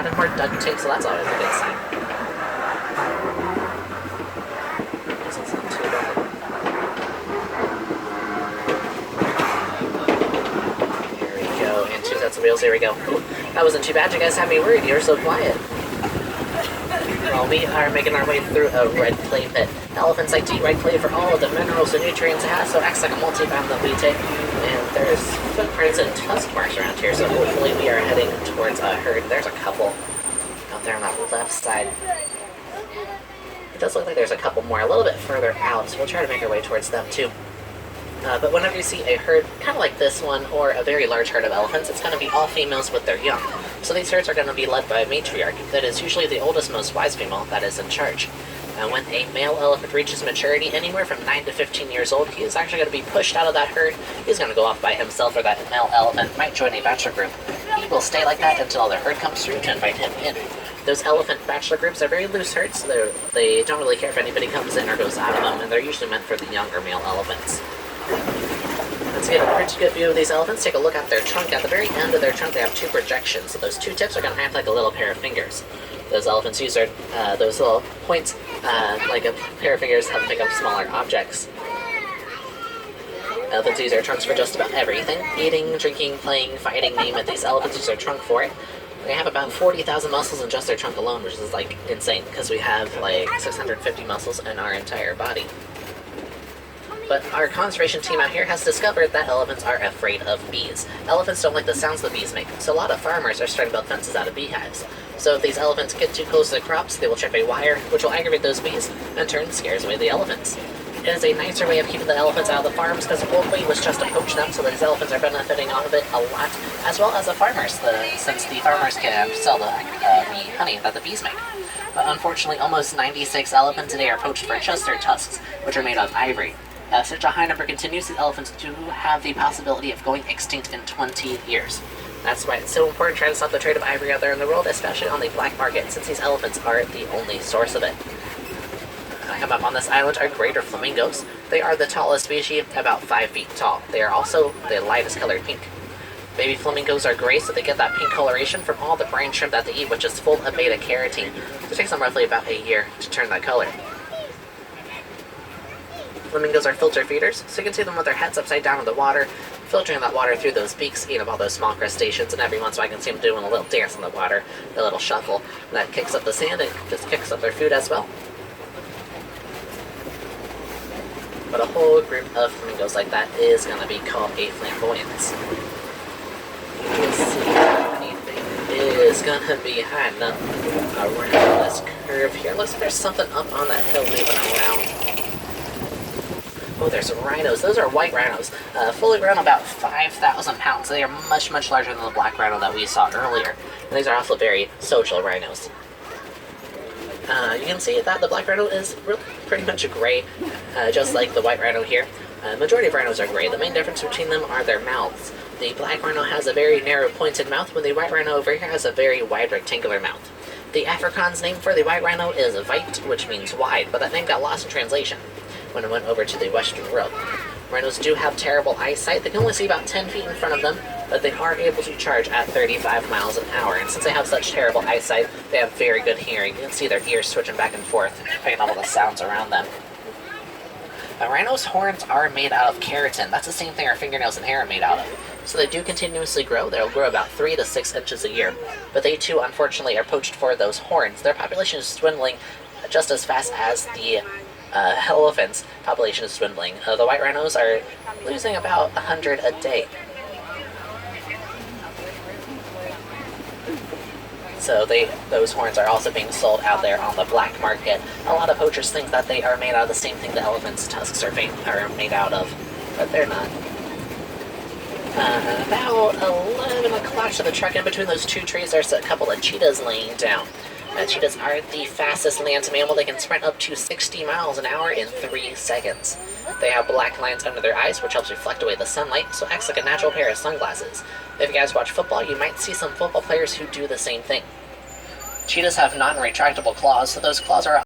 added more duct tape, so that's always a good sign. This is not too bad. Here we go, and 2 sets of wheels, here we go. Ooh, that wasn't too bad, you guys had me worried, you were so quiet. Well, we are making our way through a red clay pit. Elephants like to eat red clay for all of the minerals and nutrients it has, so it acts like a multi-bound that we take. And there's footprints and tusk marks around here, so hopefully we are heading towards a herd. There's a couple out there on that left side. It does look like there's a couple more a little bit further out, so we'll try to make our way towards them too. But whenever you see a herd, kind of like this one, or a very large herd of elephants, it's going to be all females with their young. So these herds are going to be led by a matriarch, that is usually the oldest, most wise female that is in charge. When a male elephant reaches maturity, anywhere from 9 to 15 years old, he is actually going to be pushed out of that herd. He's going to go off by himself, or that male elephant might join a bachelor group. He will stay like that until the herd comes through to invite him in. Those elephant bachelor groups are very loose herds, so they don't really care if anybody comes in or goes out of them, and they're usually meant for the younger male elephants. Let's get a pretty good view of these elephants. Take a look at their trunk. At the very end of their trunk, they have 2 projections. So those 2 tips are going to act like a little pair of fingers. Those elephants use those little points, like a pair of fingers, help pick up smaller objects. Elephants use their trunks for just about everything. Eating, drinking, playing, fighting, name it. These elephants use their trunk for it. They have about 40,000 muscles in just their trunk alone, which is like insane, because we have like 650 muscles in our entire body. But our conservation team out here has discovered that elephants are afraid of bees. Elephants don't like the sounds the bees make, so a lot of farmers are starting to build fences out of beehives. So if these elephants get too close to the crops, they will trip a wire, which will aggravate those bees, and in turn scares away the elephants. It is a nicer way of keeping the elephants out of the farms, because the old way was just to poach them, so these elephants are benefiting off of it a lot, as well as the farmers, since the farmers can sell the honey that the bees make. But unfortunately, almost 96 elephants today are poached for just their tusks, which are made of ivory. As such a high number continues, the elephants do have the possibility of going extinct in 20 years. That's why it's so important to try to stop the trade of ivory out there in the world, especially on the black market, since these elephants are the only source of it. Come up on this island are greater flamingos. They are the tallest species, about 5 feet tall. They are also the lightest colored pink. Baby flamingos are gray, so they get that pink coloration from all the brine shrimp that they eat, which is full of beta-carotene. So it takes them roughly about a year to turn that color. Flamingos are filter feeders, so you can see them with their heads upside down in the water, filtering that water through those beaks, eating up all those small crustaceans, and every once in a while I can see them doing a little dance in the water, a little shuffle, and that kicks up the sand and just kicks up their food as well. But a whole group of flamingos like that is going to be called a flamboyance. You can see anything is going to be hiding up around this curve here. Looks like there's something up on that hill moving around. Oh, there's some rhinos. Those are white rhinos. Fully grown, about 5,000 pounds. They are much, much larger than the black rhino that we saw earlier. And these are also very social rhinos. You can see that the black rhino is really pretty much gray, just like the white rhino here. Majority of rhinos are gray. The main difference between them are their mouths. The black rhino has a very narrow pointed mouth, when the white rhino over here has a very wide rectangular mouth. The Afrikaans name for the white rhino is Weit, which means wide, but that name got lost in translation when it went over to the Western world. Rhinos do have terrible eyesight. They can only see about 10 feet in front of them, but they are able to charge at 35 miles an hour. And since they have such terrible eyesight, they have very good hearing. You can see their ears switching back and forth, picking up all the sounds around them. Rhinos' horns are made out of keratin. That's the same thing our fingernails and hair are made out of. So they do continuously grow. They'll grow about 3 to 6 inches a year. But they too, unfortunately, are poached for those horns. Their population is dwindling just as fast as the elephants' population is dwindling. The white rhinos are losing about 100 a day. So those horns are also being sold out there on the black market. A lot of poachers think that they are made out of the same thing the elephant's tusks are made out of, but they're not. About 11 o'clock to the truck. In between those 2 trees, there's a couple of cheetahs laying down. Cheetahs are the fastest land mammal. They can sprint up to 60 miles an hour in 3 seconds. They have black lines under their eyes, which helps reflect away the sunlight, so it acts like a natural pair of sunglasses. If you guys watch football, you might see some football players who do the same thing. Cheetahs have non-retractable claws, so those claws are